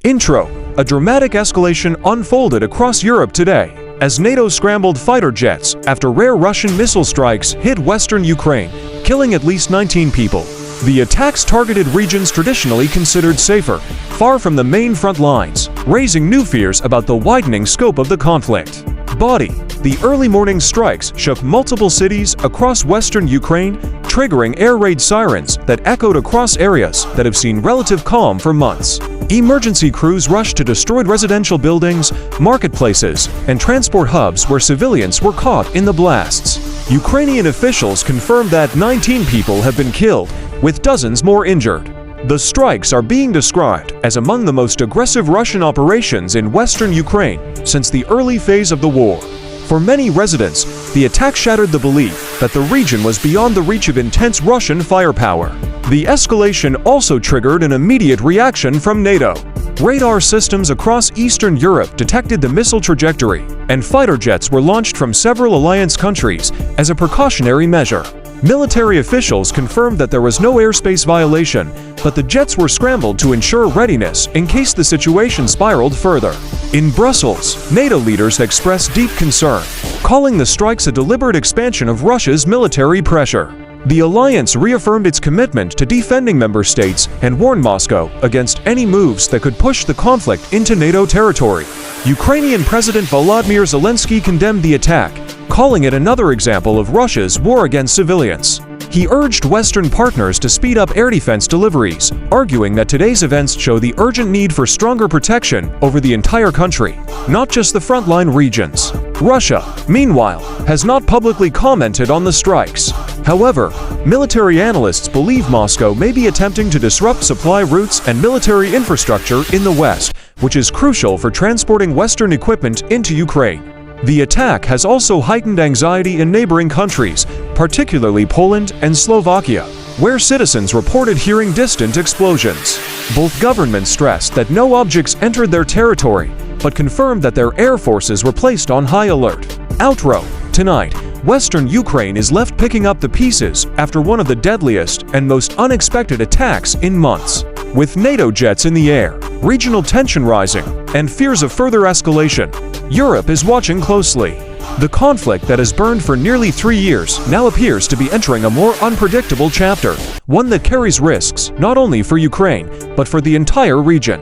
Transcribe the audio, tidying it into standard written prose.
Intro: a dramatic escalation unfolded across Europe today as NATO scrambled fighter jets after rare Russian missile strikes hit western Ukraine, killing at least 19 people. The attacks targeted regions traditionally considered safer, far from the main front lines, raising new fears about the widening scope of the conflict. The early morning strikes shook multiple cities across western Ukraine, triggering air raid sirens that echoed across areas that have seen relative calm for months. Emergency crews rushed to destroyed residential buildings, marketplaces, and transport hubs where civilians were caught in the blasts. Ukrainian officials confirmed that 19 people have been killed, with dozens more injured. The strikes are being described as among the most aggressive Russian operations in western Ukraine since the early phase of the war. For many residents, the attack shattered the belief that the region was beyond the reach of intense Russian firepower. The escalation also triggered an immediate reaction from NATO. Radar systems across Eastern Europe detected the missile trajectory, and fighter jets were launched from several alliance countries as a precautionary measure. Military officials confirmed that there was no airspace violation, but the jets were scrambled to ensure readiness in case the situation spiraled further. In Brussels, NATO leaders expressed deep concern, calling the strikes a deliberate expansion of Russia's military pressure. The alliance reaffirmed its commitment to defending member states and warned Moscow against any moves that could push the conflict into NATO territory. Ukrainian President Volodymyr Zelensky condemned the attack, calling it another example of Russia's war against civilians. He urged Western partners to speed up air defense deliveries, arguing that today's events show the urgent need for stronger protection over the entire country, not just the frontline regions. Russia, meanwhile, has not publicly commented on the strikes. However, military analysts believe Moscow may be attempting to disrupt supply routes and military infrastructure in the West, which is crucial for transporting Western equipment into Ukraine. The attack has also heightened anxiety in neighboring countries, particularly Poland and Slovakia, where citizens reported hearing distant explosions. Both governments stressed that no objects entered their territory, but confirmed that their air forces were placed on high alert. Outro: tonight, western Ukraine is left picking up the pieces after one of the deadliest and most unexpected attacks in months. With NATO jets in the air, regional tension rising, and fears of further escalation, Europe is watching closely. The conflict that has burned for nearly 3 years now appears to be entering a more unpredictable chapter, one that carries risks not only for Ukraine, but for the entire region.